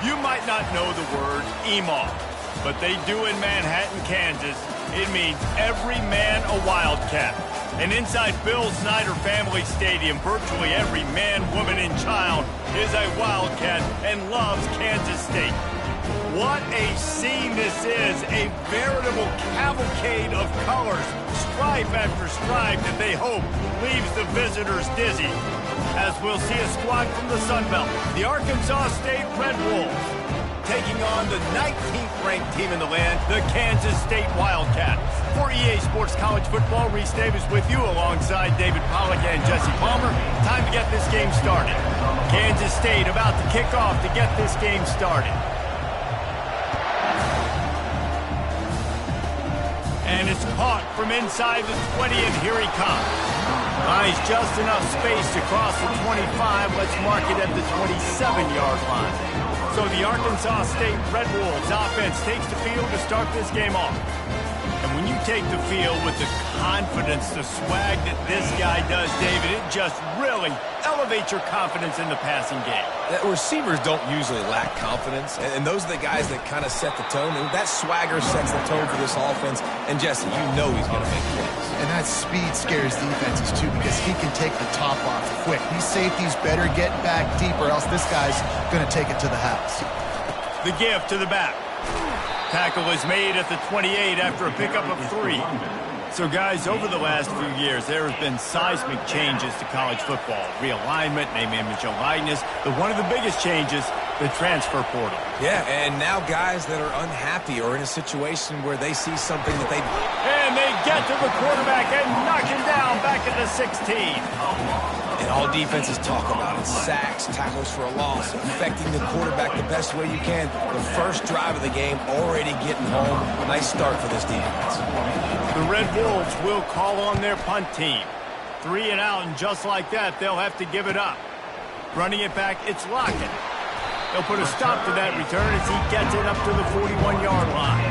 You might not know the word EMAW, but they do in Manhattan, Kansas. It means every man a Wildcat. And inside Bill Snyder Family Stadium, virtually every man, woman, and child is a Wildcat and loves Kansas State. What a scene this is, a veritable cavalcade of colors, stripe after stripe that they hope leaves the visitors dizzy. As we'll see a squad from the Sun Belt, the Arkansas State Red Wolves, taking on the 19th-ranked team in the land, the Kansas State Wildcats. For EA Sports College Football, Reese Davis with you alongside David Pollack and Jesse Palmer. Time to get this game started. Kansas State about to kick off to get this game started. And it's caught from inside the 20, and here he comes. Finds just enough space to cross the 25. Let's mark it at the 27-yard line. So the Arkansas State Red Wolves offense takes the field to start this game off. And when you take the field with the confidence, the swag that this guy does, David, it just really elevates your confidence in the passing game. Receivers don't usually lack confidence, and those are the guys that kind of set the tone. And that swagger sets the tone for this offense. And Jesse, you know he's going to make plays. And that speed scares defenses too, because he can take the top off quick. These safeties better get back deep, or else this guy's going to take it to the house. The give to the back. Tackle is made at the 28 after a pickup of 3. So, guys, over the last few years, there have been seismic changes to college football. Realignment, name, image, and likeness. But one of the biggest changes, the transfer portal. Yeah, and now guys that are unhappy or in a situation where they see something that they... And they get to the quarterback and knock him down back at the 16. And all defenses talk about it. Sacks, tackles for a loss, affecting the quarterback the best way you can. The first drive of the game, already getting home. Nice start for this defense. The Red Wolves will call on their punt team. 3 and out, and just like that, they'll have to give it up. Running it back, it's Lockett. They'll put a stop to that return as he gets it up to the 41-yard line.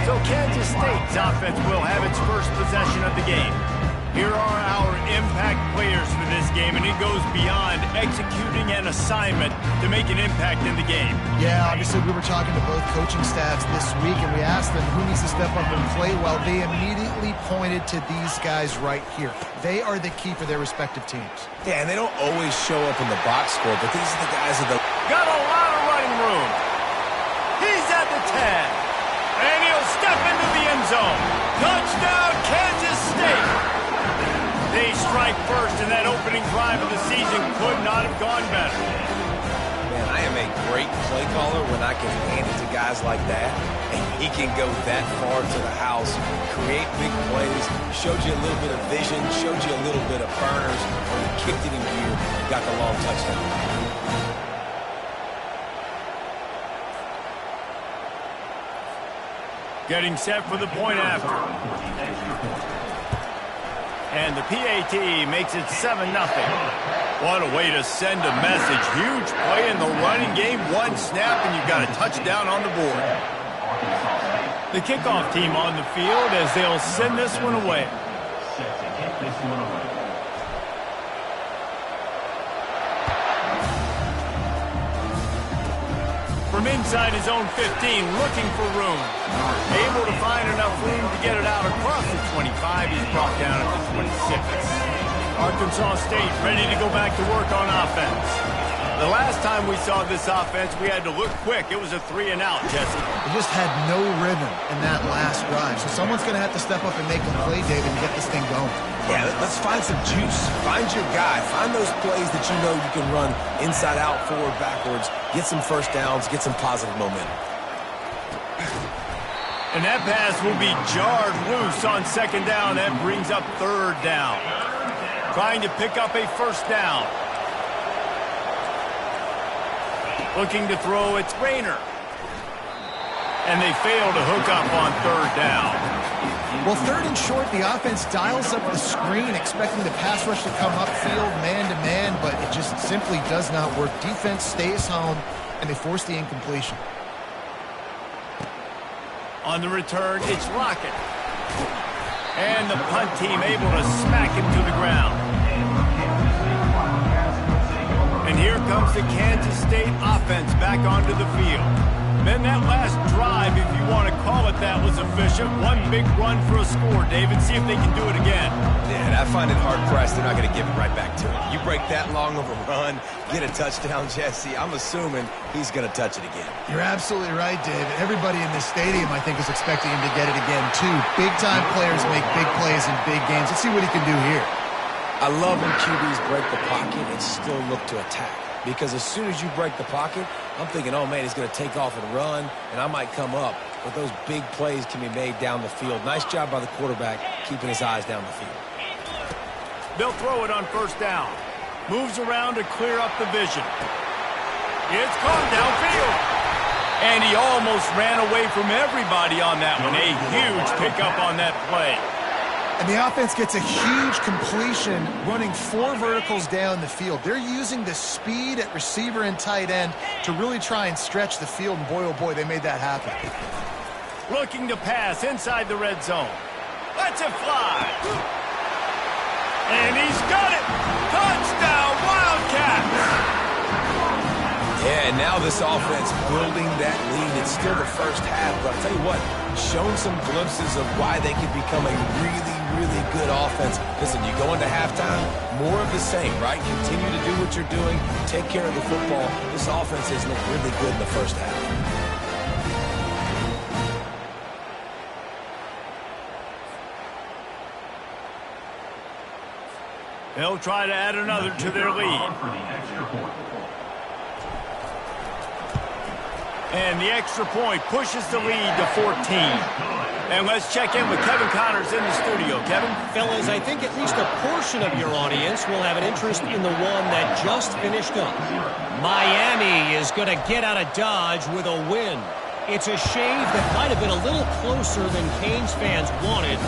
So Kansas State's offense will have its first possession of the game. Here are our impact players for this game, and it goes beyond executing an assignment to make an impact in the game. Yeah, obviously we were talking to both coaching staffs this week, and we asked them who needs to step up and play well. They immediately pointed to these guys right here. They are the key for their respective teams. Yeah, and they don't always show up in the box score, but these are the guys that the... Got a lot of running room. He's at the 10, and he'll step into the end zone. Touchdown, Kansas State. They strike first, and that opening drive of the season could not have gone better. Man, I am a great play caller when I can hand it to guys like that, and he can go that far to the house, create big plays, showed you a little bit of vision, showed you a little bit of burners, when he kicked it in gear, got the long touchdown. Getting set for the point after. And the PAT makes it 7-0. What a way to send a message. Huge play in the running game. One snap, and you've got a touchdown on the board. The kickoff team on the field as they'll send this one away. From inside his own 15, looking for room. Able to find enough room to get it out across the 25. He's brought down at the 26. Arkansas State ready to go back to work on offense. The last time we saw this offense, we had to look quick. It was a 3 and out, Jesse. They just had no rhythm in that last drive. So someone's going to have to step up and make a play, David, and get this thing going. Yeah, let's find some juice. Find your guy. Find those plays that you know you can run inside out, forward, backwards. Get some first downs. Get some positive momentum. And that pass will be jarred loose on second down. That brings up third down. Trying to pick up a first down. Looking to throw, it's Rayner. And they fail to hook up on third down. Well, third and short, the offense dials up the screen, expecting the pass rush to come upfield man-to-man, but it just simply does not work. Defense stays home, and they force the incompletion. On the return, it's Lockett. And the punt team able to smack him to the ground. And here comes the Kansas State offense back onto the field. Then that last drive, if you want to call it that, was efficient. One big run for a score, David. See if they can do it again. Yeah, and I find it hard-pressed. They're not going to give it right back to him. You break that long of a run, get a touchdown, Jesse, I'm assuming he's going to touch it again. You're absolutely right, David. Everybody in this stadium, I think, is expecting him to get it again, too. Big-time players make big plays in big games. Let's see what he can do here. I love when QBs break the pocket and still look to attack. Because as soon as you break the pocket, I'm thinking, oh, man, he's going to take off and run, and I might come up. But those big plays can be made down the field. Nice job by the quarterback keeping his eyes down the field. They'll throw it on first down. Moves around to clear up the vision. It's caught downfield. And he almost ran away from everybody on that one. A huge pickup on that play. And the offense gets a huge completion running 4 verticals down the field. They're using the speed at receiver and tight end to really try and stretch the field. And boy, oh boy, they made that happen. Looking to pass inside the red zone. Lets it fly. And he's got it. Touchdown, Wildcats. Yeah, and now this offense building that lead. It's still the first half, but I'll tell you what, shown some glimpses of why they could become a really good offense. Listen, you go into halftime, more of the same, right? Continue to do what you're doing, take care of the football. This offense has looked really good in the first half. They'll try to add another to their lead. And the extra point pushes the lead to 14. And let's check in with Kevin Connors in the studio. Kevin? Fellas, I think at least a portion of your audience will have an interest in the one that just finished up. Miami is going to get out of Dodge with a win. It's a shave that might have been a little closer than Canes fans wanted,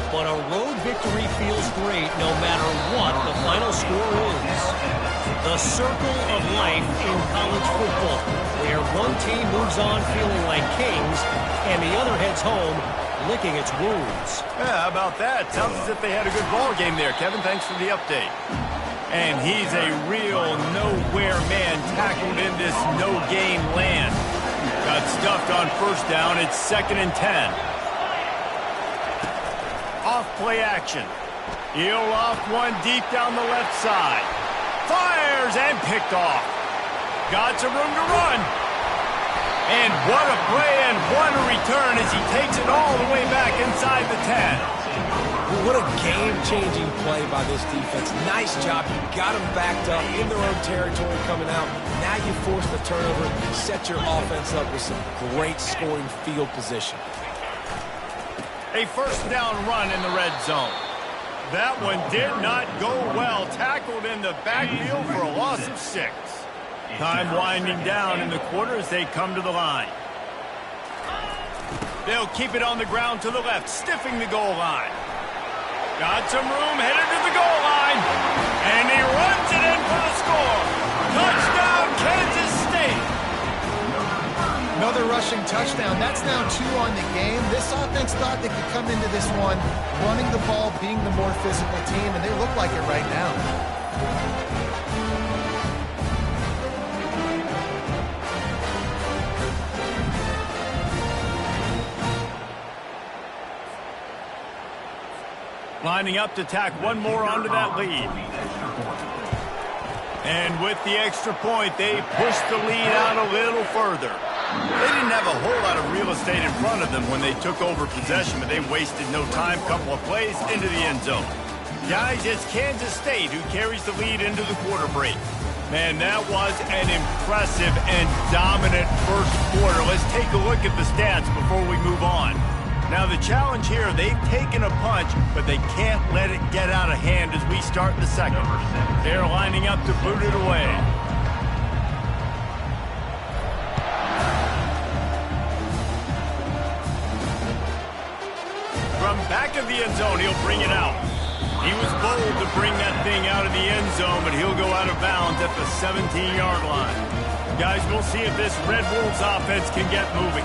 but a road victory feels great no matter what the final score is. The circle of life in college football, where one team moves on feeling like kings and the other heads home licking its wounds. Yeah, how about that? Sounds as if they had a good ball game there, Kevin. Thanks for the update. And he's a real nowhere man tackled in this no-gain land. Got stuffed on first down. It's 2nd and 10. Off play action. He'll off one deep down the left side. Fires and picked off. Got some room to run. And what a play and what a return as he takes it all the way back inside the 10. What a game-changing play by this defense. Nice job. You got them backed up in their own territory coming out. Now you force the turnover, set your offense up with some great scoring field position. A first down run in the red zone. That one did not go well. Tackled in the backfield for a loss of 6. Time winding down in the quarter as they come to the line. They'll keep it on the ground to the left, stiffing the goal line. Got some room, headed to the goal line. And he runs it in for the score. Touchdown, Kansas State. Another rushing touchdown. That's now 2 on the game. This offense thought they could come into this one running the ball, being the more physical team, and they look like it right now. Lining up to tack one more onto that lead. And with the extra point, they push the lead out a little further. They didn't have a whole lot of real estate in front of them when they took over possession, but they wasted no time. Couple of plays into the end zone. Guys, it's Kansas State who carries the lead into the quarter break. Man, that was an impressive and dominant first quarter. Let's take a look at the stats before we move on. Now, the challenge here, they've taken a punch, but they can't let it get out of hand as we start the second. They're lining up to boot it away. From back of the end zone, he'll bring it out. He was bold to bring that thing out of the end zone, but he'll go out of bounds at the 17-yard line. Guys, we'll see if this Red Wolves offense can get moving.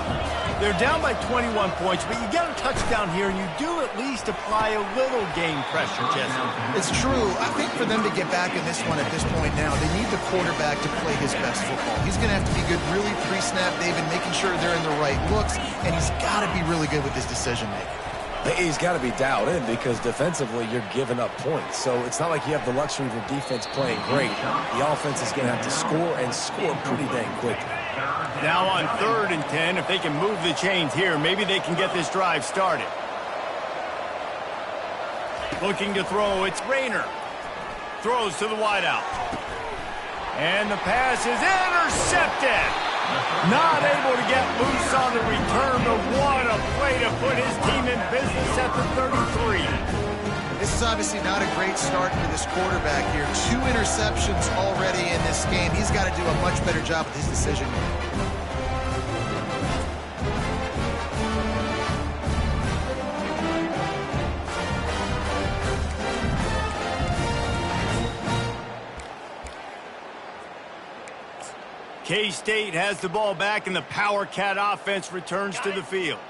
They're down by 21 points, but you get a touchdown here, and you do at least apply a little game pressure, Jesse. It's true. I think for them to get back in this one at this point now, they need the quarterback to play his best football. He's going to have to be good really pre-snap, David, making sure they're in the right looks, and he's got to be really good with his decision-making. He's got to be dialed in because defensively you're giving up points. So it's not like you have the luxury of your defense playing great. The offense is going to have to score and score pretty dang quickly. Now on 3rd and 10, if they can move the chains here, maybe they can get this drive started. Looking to throw, it's Rayner. Throws to the wideout. And the pass is intercepted. Not able to get loose on the return, but what a play to put his team in business at the 33. This is obviously not a great start for this quarterback here. 2 interceptions already in this game. He's got to do a much better job with his decision making. K-State has the ball back, and the Power Cat offense returns to the field.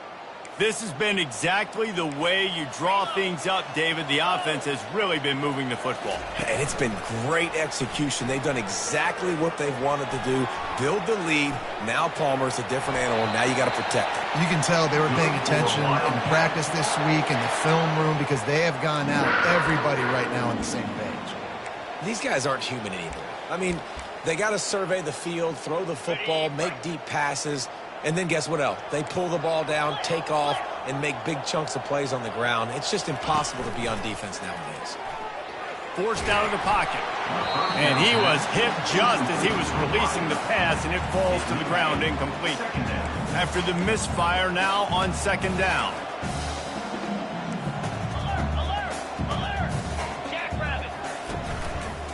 This has been exactly the way you draw things up, David. The offense has really been moving the football. And it's been great execution. They've done exactly what they've wanted to do. Build the lead. Now Palmer's a different animal. Now you got to protect him. You can tell they were paying attention in practice this week in the film room because they have gone out, everybody right now on the same page. These guys aren't human anymore. I mean, they got to survey the field, throw the football, make deep passes, and then guess what else? They pull the ball down, take off, and make big chunks of plays on the ground. It's just impossible to be on defense nowadays. Forced out of the pocket. And he was hit just as he was releasing the pass, and it falls to the ground incomplete. After the misfire, now on 2nd down.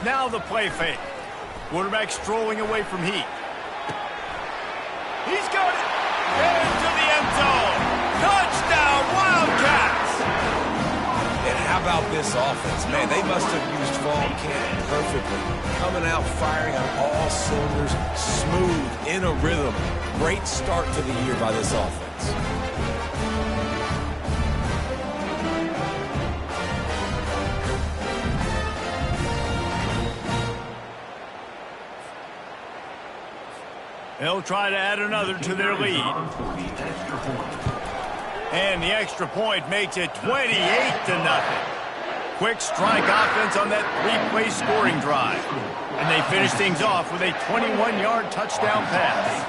Now the play fake. Quarterback strolling away from heat. He's got it. Into the end zone. Touchdown, Wildcats. And how about this offense? Man, they must have used fall camp perfectly. Coming out firing on all cylinders, smooth, in a rhythm. Great start to the year by this offense. They'll try to add another to their lead. And the extra point makes it 28-0. Quick strike offense on that 3-play scoring drive. And they finish things off with a 21-yard touchdown pass.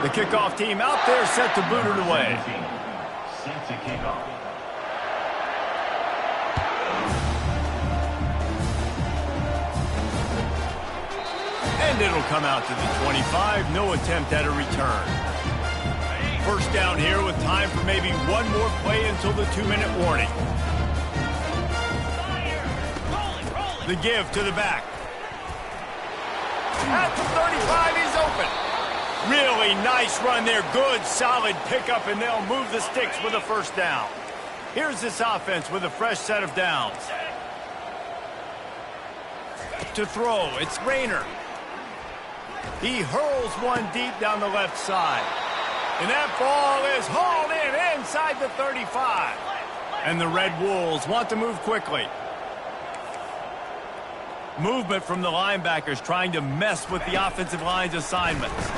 The kickoff team out there set to boot it away. And it'll come out to the 25. No attempt at a return. First down here with time for maybe one more play until the 2-minute warning. The give to the back. At the 35, he's open. Really nice run there. Good, solid pickup, and they'll move the sticks with a first down. Here's this offense with a fresh set of downs. To throw, it's Rayner. He hurls one deep down the left side. And that ball is hauled in inside the 35. And the Red Wolves want to move quickly. Movement from the linebackers trying to mess with the offensive line's assignments.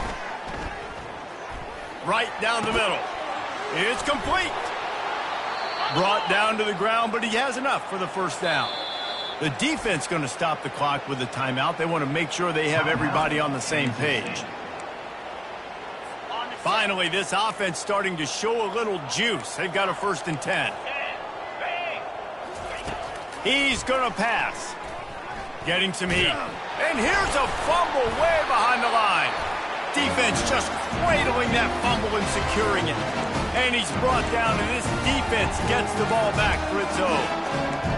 Right down the middle. It's complete. Brought down to the ground, but he has enough for the first down. The defense going to stop the clock with a timeout. They want to make sure they have everybody on the same page. Finally, this offense starting to show a little juice. They've got a 1st and 10. He's going to pass. Getting some heat. And here's a fumble way behind the line. Defense just cradling that fumble and securing it. And he's brought down, and this defense gets the ball back for its own.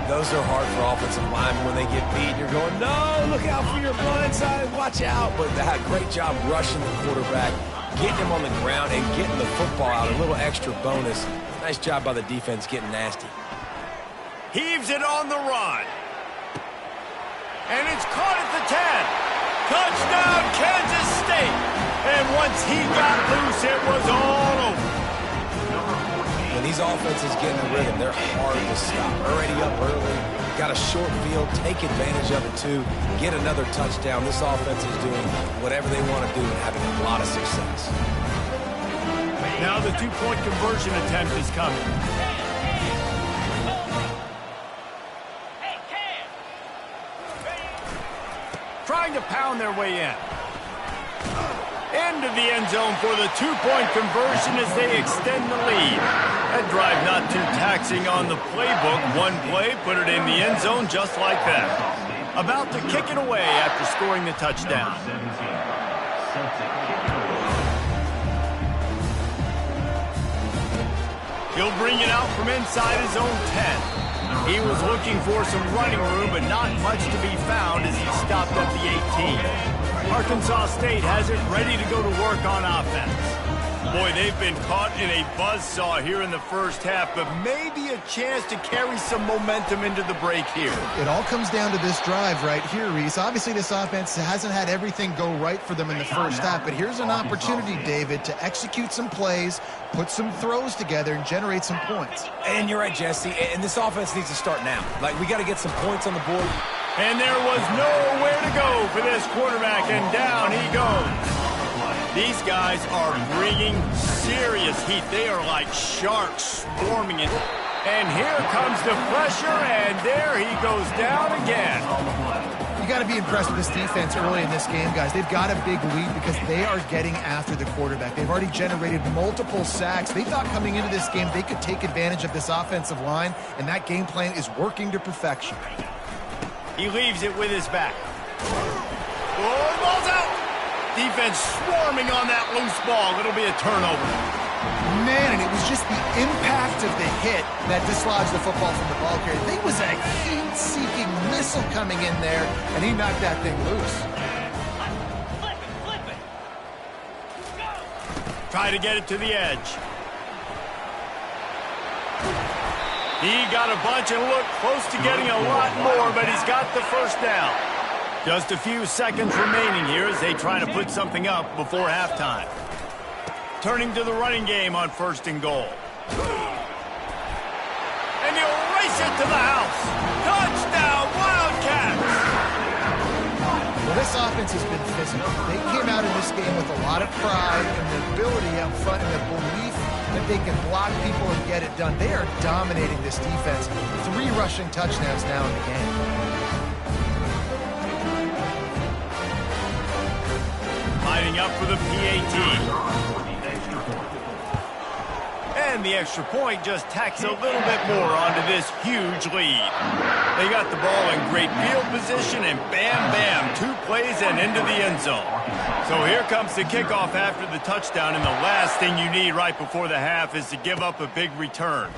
Those are hard for offensive linemen when they get beat. You're going, no, look out for your blind side, watch out. But they had a great job rushing the quarterback, getting him on the ground, and getting the football out. A little extra bonus. Nice job by the defense getting nasty. Heaves it on the run. And it's caught at the 10. Touchdown, Kansas State. And once he got loose, it was all over. And And these offenses get in the rhythm. They're hard to stop. Already up early, got a short field, take advantage of it too, get another touchdown. This offense is doing whatever they want to do and having a lot of success. Now the two-point conversion attempt is coming. Trying to pound their way in. Into the end zone for the two-point conversion as they extend the lead. That drive not too taxing on the playbook. One play, put it in the end zone just like that. About to kick it away after scoring the touchdown. He'll bring it out from inside his own 10. He was looking for some running room, but not much to be found as he stopped at the 18. Arkansas State has it ready to go to work on offense. Boy, they've been caught in a buzzsaw here in the first half, but maybe a chance to carry some momentum into the break here. It all comes down to this drive right here, Reese. Obviously, this offense hasn't had everything go right for them in the first half, but here's an opportunity, David, to execute some plays, put some throws together, and generate some points. And you're right, Jesse, and this offense needs to start now. Like, we got to get some points on the board. And there was nowhere to go for this quarterback, and down he goes. These guys are bringing serious heat. They are like sharks swarming it. And here comes the pressure, and there he goes down again. You got to be impressed with this defense early in this game, guys. They've got a big lead because they are getting after the quarterback. They've already generated multiple sacks. They thought coming into this game they could take advantage of this offensive line, and that game plan is working to perfection. He leaves it with his back. Oh, ball's out! Defense swarming on that loose ball. It'll be a turnover. Man, and it was just the impact of the hit that dislodged the football from the ball carrier. There was a heat-seeking missile coming in there, and he knocked that thing loose. Flip it. Try to get it to the edge. He got a bunch and looked close to getting a lot more, but he's got the first down. Just a few seconds remaining here as they try to put something up before halftime. Turning to the running game on 1st and goal. And he'll race it to the house. Touchdown, Wildcats! Well, this offense has been physical. They came out in this game with a lot of pride and the ability up front and the belief that they can block people and get it done. They are dominating this defense. 3 rushing touchdowns now in the game. Lining up for the PAT. And the extra point just tacks a little bit more onto this huge lead. They got the ball in great field position, and bam, bam, 2 plays and into the end zone. So here comes the kickoff after the touchdown, and the last thing you need right before the half is to give up a big return.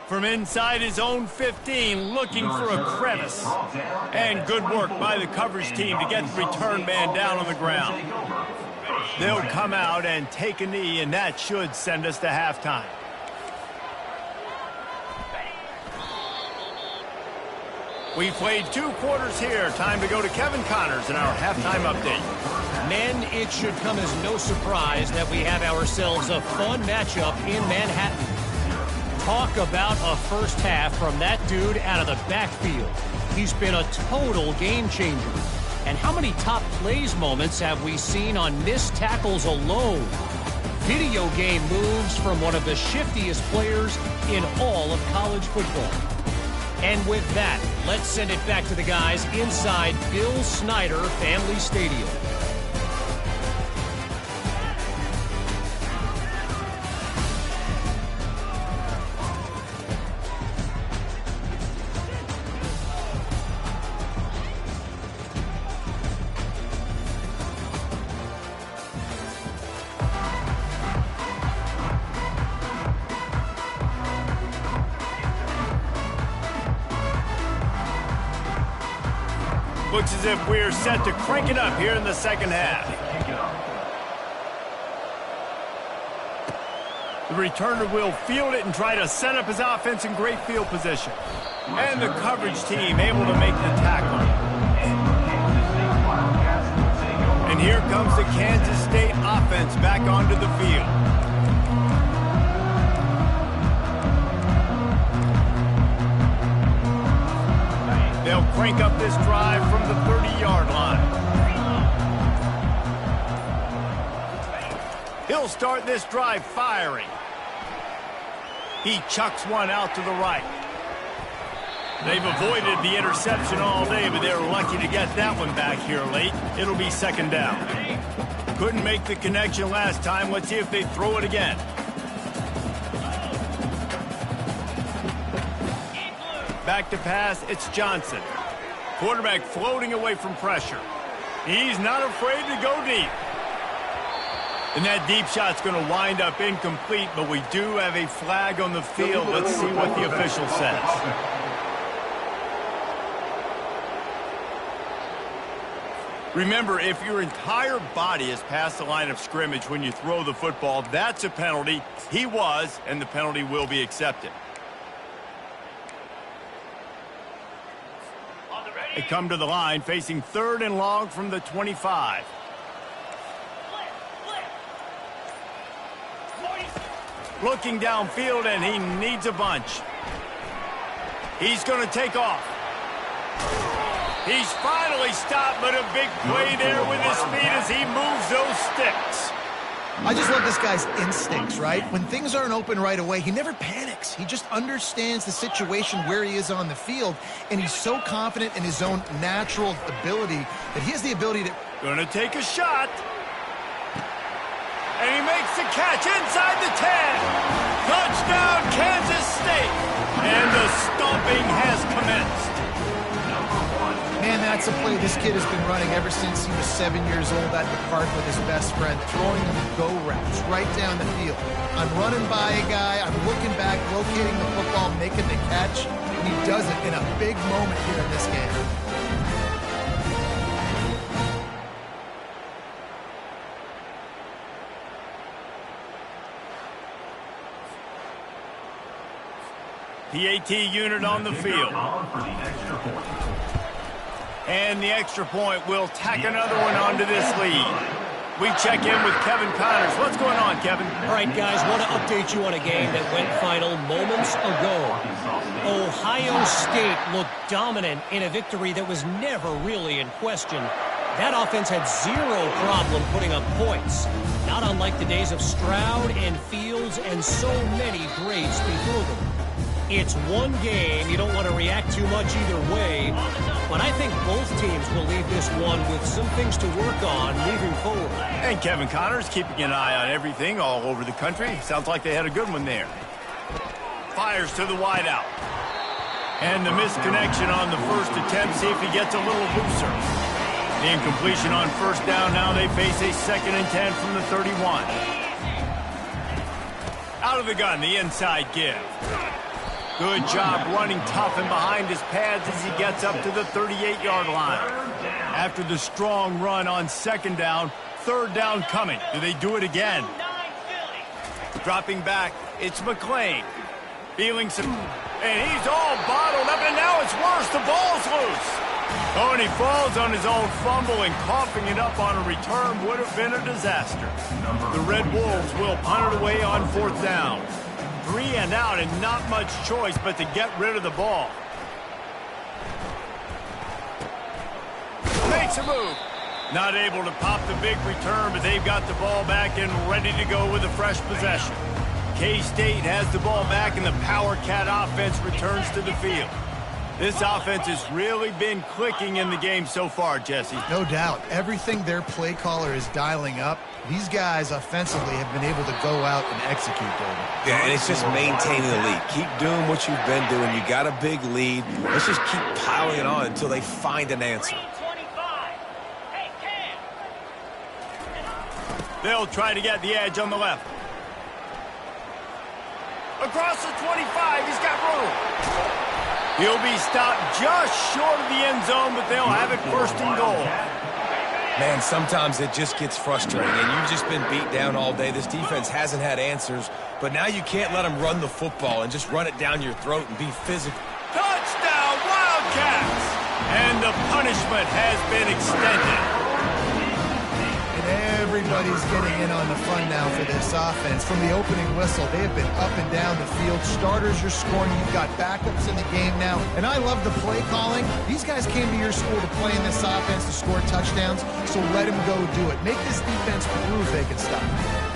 From inside his own 15, looking for a crevice. And good work by the coverage team to get the return man down on the ground. They'll come out and take a knee, and that should send us to halftime. We played 2 quarters here. Time to go to Kevin Connors in our halftime update. Men, it should come as no surprise that we have ourselves a fun matchup in Manhattan. Talk about a first half from that dude out of the backfield. He's been a total game changer. And how many top plays moments have we seen on missed tackles alone? Video game moves from one of the shiftiest players in all of college football. And with that, let's send it back to the guys inside Bill Snyder Family Stadium. Looks as if we're set to crank it up here in the second half. The returner will field it and try to set up his offense in great field position. And the coverage team able to make the tackle. And here comes the Kansas State offense back onto the field. They'll crank up this drive from the 30-yard line. He'll start this drive firing. He chucks one out to the right. They've avoided the interception all day, but they're lucky to get that one back here late. It'll be second down. Couldn't make the connection last time. Let's see if they throw it again. Back to pass, it's Johnson. Quarterback floating away from pressure. He's not afraid to go deep. And that deep shot's going to wind up incomplete, but we do have a flag on the field. Let's see what the official says. Remember, if your entire body is past the line of scrimmage when you throw the football, that's a penalty. He was, and the penalty will be accepted. They come to the line, facing 3rd and long from the 25. Looking downfield, and he needs a bunch. He's going to take off. He's finally stopped, but a big play there with his feet as he moves those sticks. I just love this guy's instincts, right? When things aren't open right away, he never panics. He just understands the situation where he is on the field, and he's so confident in his own natural ability that he has the ability to... Gonna take a shot. And he makes the catch inside the 10. Touchdown, Kansas State. And the stomping has commenced. Man, that's a play this kid has been running ever since he was 7 years old at the park with his best friend, throwing him go routes right down the field. I'm running by a guy, I'm looking back, locating the football, making the catch, and he does it in a big moment here in this game. PAT unit on the field. And the extra point will tack another one onto this lead. We check in with Kevin Connors. What's going on, Kevin? All right, guys, want to update you on a game that went final moments ago. Ohio State looked dominant in a victory that was never really in question. That offense had zero problem putting up points. Not unlike the days of Stroud and Fields and so many greats before them. It's one game. You don't want to react too much either way. But I think both teams will leave this one with some things to work on moving forward. And Kevin Connors keeping an eye on everything all over the country. Sounds like they had a good one there. Fires to the wideout. And the misconnection on the first attempt. See if he gets a little looser. The incompletion on first down. Now they face a 2nd and 10 from the 31. Out of the gun, the inside give. Good job running tough and behind his pads as he gets up to the 38-yard line. After the strong run on 2nd down, 3rd down coming. Do they do it again? Dropping back, it's McClain. Feeling some... And he's all bottled up, and now it's worse. The ball's loose. Oh, and he falls on his own fumble, and coughing it up on a return would have been a disaster. The Red Wolves will punt it away on 4th down. 3 and out, and not much choice but to get rid of the ball. Makes a move. Not able to pop the big return, but they've got the ball back and ready to go with a fresh possession. K-State has the ball back, and the Power Cat offense returns to the field. This offense has really been clicking in the game so far, Jesse. No doubt. Everything their play caller is dialing up, these guys offensively have been able to go out and execute, David. Yeah, and it's just maintaining the lead. Keep doing what you've been doing. You got a big lead. Let's just keep piling it on until they find an answer. They'll try to get the edge on the left. Across the 25, he's got room. He'll be stopped just short of the end zone, but they'll have it 1st and goal. Man, sometimes it just gets frustrating, and you've just been beat down all day. This defense hasn't had answers, but now you can't let them run the football and just run it down your throat and be physical. Touchdown, Wildcats! And the punishment has been extended. And everybody's getting in on the fun now for this offense. From the opening whistle, they have been up and down the field. Starters are scoring. You've got backups in the game now. And I love the play calling. These guys came to your school to play in this offense to score touchdowns, so let them go do it. Make this defense prove they can stop it.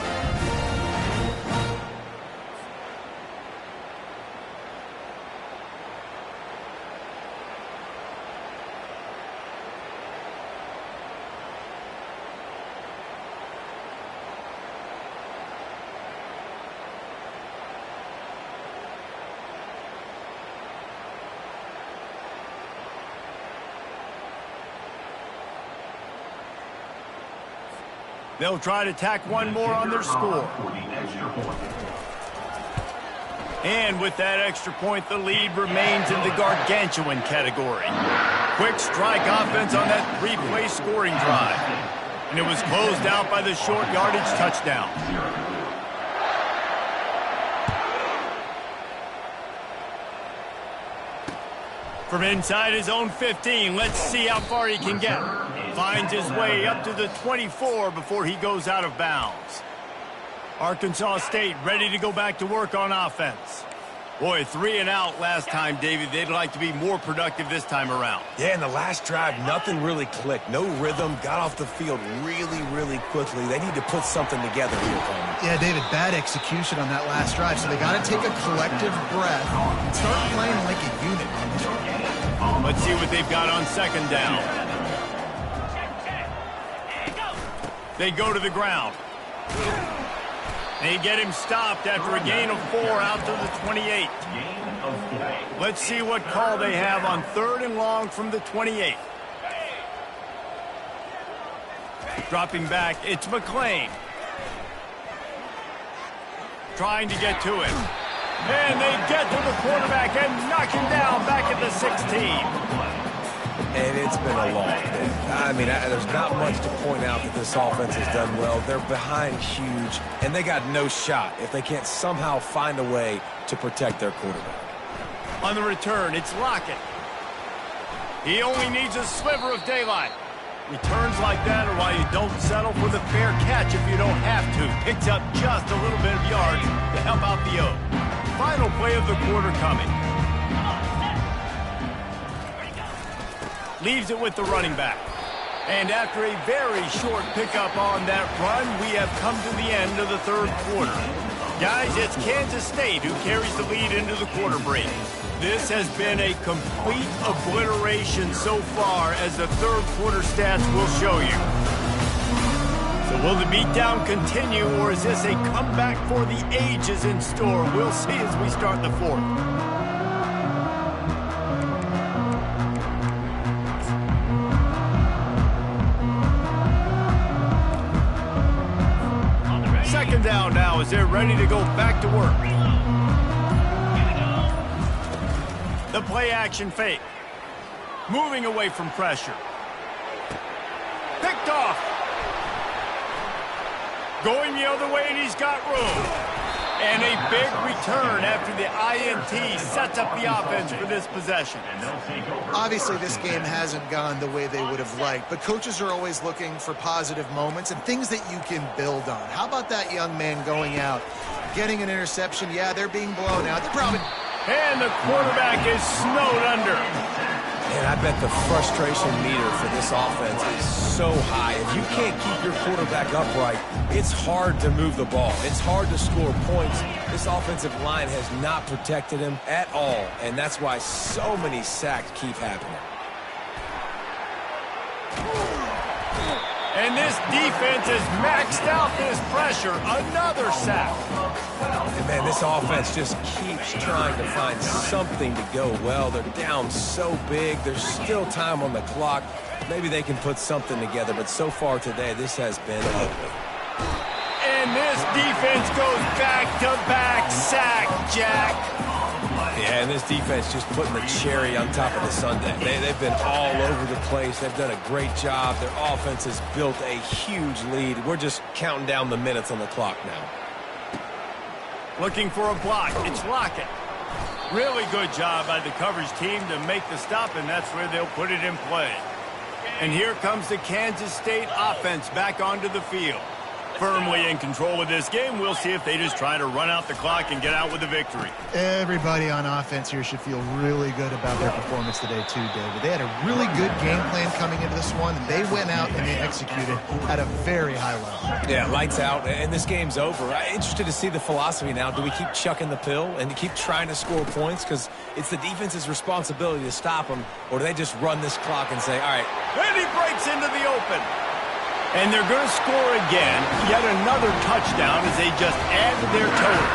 They'll try to tack one more on their score. And with that extra point, the lead remains in the gargantuan category. Quick strike offense on that three-play scoring drive. And it was closed out by the short yardage touchdown. From inside his own 15, let's see how far he can get. Finds his way up to the 24 before he goes out of bounds. Arkansas State ready to go back to work on offense. Boy, 3 and out last time, David. They'd like to be more productive this time around. Yeah, in the last drive, nothing really clicked. No rhythm, got off the field really, really quickly. They need to put something together here, Coleman. Yeah, David, bad execution on that last drive, so they got to take a collective breath and start playing like a unit on this one. Let's see what they've got on second down. They go to the ground. They get him stopped after a gain of 4 out to the 28. Let's see what call they have on 3rd and long from the 28. Dropping back, it's McClain. Trying to get to him. And they get to the quarterback and knock him down back at the 16. And it's been a long day. I mean, there's not much to point out that this offense has done well. They're behind huge, and they got no shot if they can't somehow find a way to protect their quarterback. On the return, it's Lockett. He only needs a sliver of daylight. Returns like that are why you don't settle for the fair catch if you don't have to. Picks up just a little bit of yards to help out the O. Final play of the quarter coming. Leaves it with the running back. And after a very short pickup on that run, we have come to the end of the 3rd quarter. Guys, it's Kansas State who carries the lead into the quarter break. This has been a complete obliteration so far, as the 3rd quarter stats will show you. So will the beatdown continue, or is this a comeback for the ages in store? We'll see as we start the 4th. Second down now as they're ready to go back to work. The play action fake. Moving away from pressure. Picked off. Going the other way, and he's got room. And a big return after the INT sets up the offense for this possession. Obviously, this game hasn't gone the way they would have liked, but coaches are always looking for positive moments and things that you can build on. How about that young man going out, getting an interception? Yeah, they're being blown out. They're probably... And the quarterback is snowed under. And I bet the frustration meter for this offense is so high. If you can't keep your quarterback upright, it's hard to move the ball. It's hard to score points. This offensive line has not protected him at all, and that's why so many sacks keep happening. And this defense has maxed out this pressure. Another sack. And, man, this offense just keeps trying to find something to go well. They're down so big. There's still time on the clock. Maybe they can put something together, but so far today, this has been ugly. And this defense goes back-to-back sack, Jack. Yeah, and this defense just putting the cherry on top of the sundae. They've been all over the place. They've done a great job. Their offense has built a huge lead. We're just counting down the minutes on the clock now. Looking for a block. It's Lockett. Really good job by the coverage team to make the stop, and that's where they'll put it in play. And here comes the Kansas State offense back onto the field. Firmly in control of this game. We'll see if they just try to run out the clock and get out with a victory. Everybody on offense here should feel really good about their performance today too, David. They had a really good game plan coming into this one. They went out and they executed at a very high level. Yeah, lights out, and this game's over. I'm interested to see the philosophy now. Do we keep chucking the pill and keep trying to score points? Because it's the defense's responsibility to stop them, or do they just run this clock and say, all right. And he breaks into the open. And they're going to score again. Yet another touchdown as they just add to their total.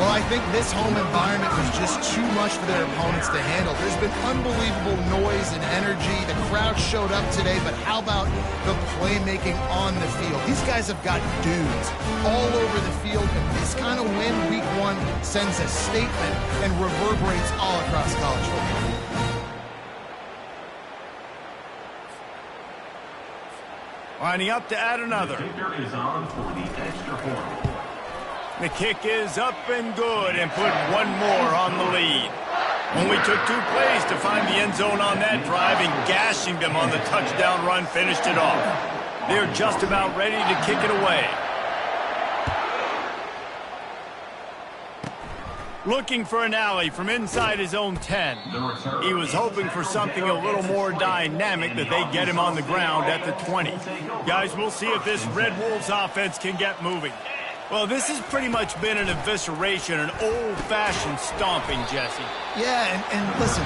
Well, I think this home environment was just too much for their opponents to handle. There's been unbelievable noise and energy. The crowd showed up today, but how about the playmaking on the field? These guys have got dudes all over the field, and this kind of win week one sends a statement and reverberates all across college football. Lining up to add another. The kick is up and good and put one more on the lead. Only took 2 plays to find the end zone on that drive, and gashing them on the touchdown run finished it off. They're just about ready to kick it away. Looking for an alley from inside his own 10. He was hoping for something a little more dynamic, that they get him on the ground at the 20. Guys, we'll see if this Red Wolves offense can get moving. Well, this has pretty much been an evisceration, an old-fashioned stomping, Jesse. Yeah, and listen,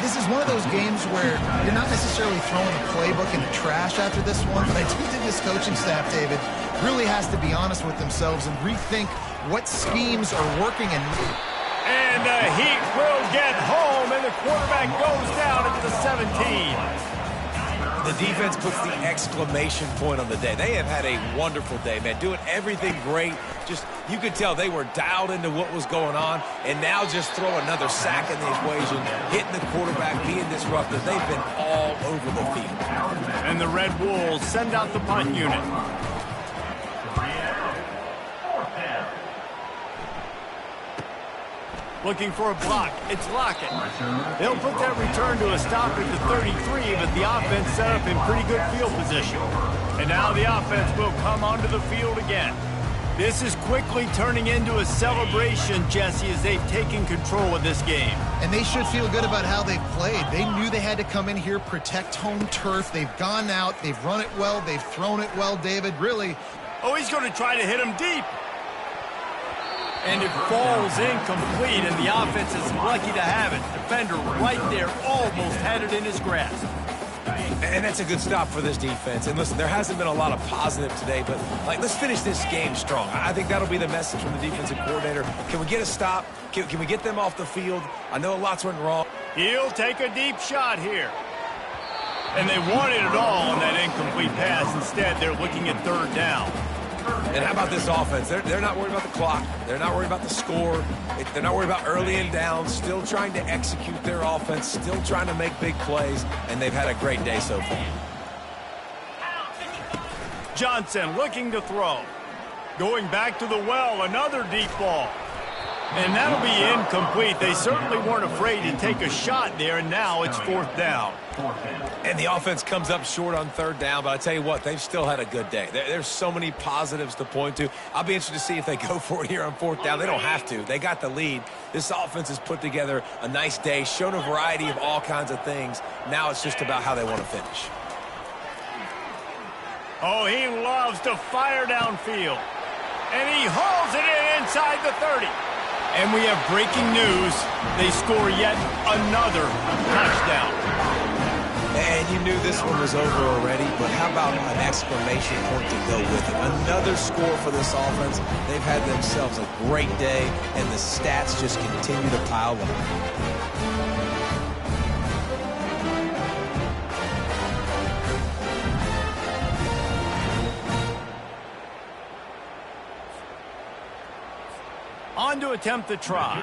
this is one of those games where you're not necessarily throwing the playbook in the trash after this one, but I do think this coaching staff, David, really has to be honest with themselves and rethink what schemes are working. And the Heat will get home, and the quarterback goes down at the 17. The defense puts the exclamation point on the day. They have had a wonderful day, man, doing everything great. Just, you could tell they were dialed into what was going on, and now just throw another sack in the equation, hitting the quarterback, being disruptive. They've been all over the field. And the Red Wolves send out the punt unit. Looking for a block. It's Lockett. They'll put that return to a stop at the 33, but the offense set up in pretty good field position. And now the offense will come onto the field again. This is quickly turning into a celebration, Jesse, as they've taken control of this game. And they should feel good about how they've played. They knew they had to come in here, protect home turf. They've gone out. They've run it well. They've thrown it well, David. Really. Oh, he's going to try to hit him deep. And it falls incomplete, and the offense is lucky to have it. Defender right there almost had it in his grasp. And that's a good stop for this defense. And listen, there hasn't been a lot of positive today, but let's finish this game strong. I think that'll be the message from the defensive coordinator. Can we get a stop? Can we get them off the field? I know lots went wrong. He'll take a deep shot here. And they wanted it all on that incomplete pass. Instead, they're looking at third down. And how about this offense? They're not worried about the clock. They're not worried about the score. They're not worried about early and down. Still trying to execute their offense. Still trying to make big plays. And they've had a great day so far. Johnson looking to throw. Going back to the well, another deep ball. And that'll be incomplete. They certainly weren't afraid to take a shot there, and now it's fourth down. And the offense comes up short on third down, but I tell you what, they've still had a good day. There's so many positives to point to. I'll be interested to see if they go for it here on fourth down. They don't have to. They got the lead. This offense has put together a nice day, shown a variety of all kinds of things. Now it's just about how they want to finish. Oh, he loves to fire downfield. And he hauls it in inside the 30. And we have breaking news. They score yet another touchdown. And you knew this one was over already, but how about an exclamation point to go with it? Another score for this offense. They've had themselves a great day, and the stats just continue to pile up. On to attempt the try.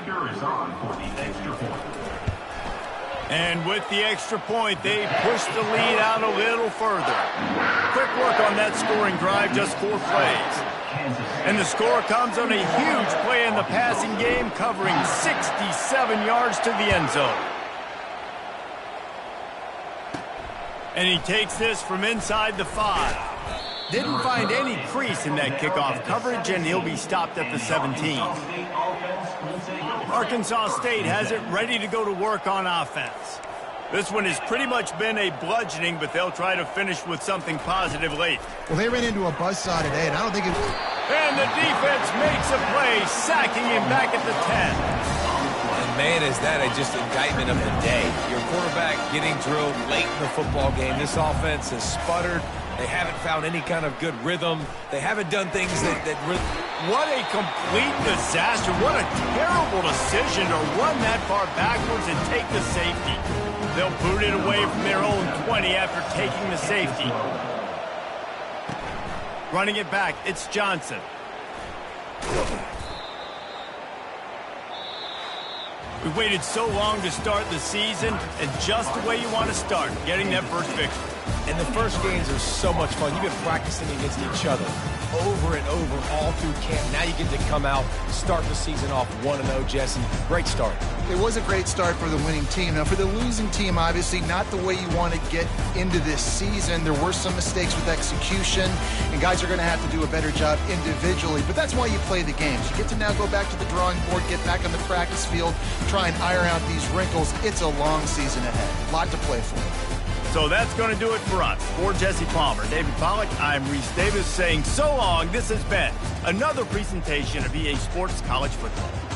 And with the extra point, they push the lead out a little further. Quick work on that scoring drive, just 4 plays. And the score comes on a huge play in the passing game, covering 67 yards to the end zone. And he takes this from inside the 5. Didn't find any crease in that kickoff coverage, and he'll be stopped at the 17. Arkansas State has it ready to go to work on offense. This one has pretty much been a bludgeoning, but they'll try to finish with something positive late. Well, they ran into a buzzsaw today, and I don't think it... And the defense makes a play, sacking him back at the 10. And man, is that just indictment of the day. Your quarterback getting drilled late in the football game. This offense has sputtered. They haven't found any kind of good rhythm. They haven't done things that What a complete disaster. What a terrible decision to run that far backwards and take the safety. They'll boot it away from their own 20 after taking the safety. Running it back, it's Johnson. We waited so long to start the season, and just the way you want to start, getting that first victory. And the first games are so much fun. You've been practicing against each other over and over all through camp. Now you get to come out, start the season off 1-0, Jesse. Great start. It was a great start for the winning team. Now, for the losing team, obviously, not the way you want to get into this season. There were some mistakes with execution, and guys are going to have to do a better job individually. But that's why you play the games. You get to now go back to the drawing board, get back on the practice field, try and iron out these wrinkles. It's a long season ahead. A lot to play for. So that's going to do it for us. For Jesse Palmer, David Pollack, I'm Reese Davis saying so long. This has been another presentation of EA Sports College Football.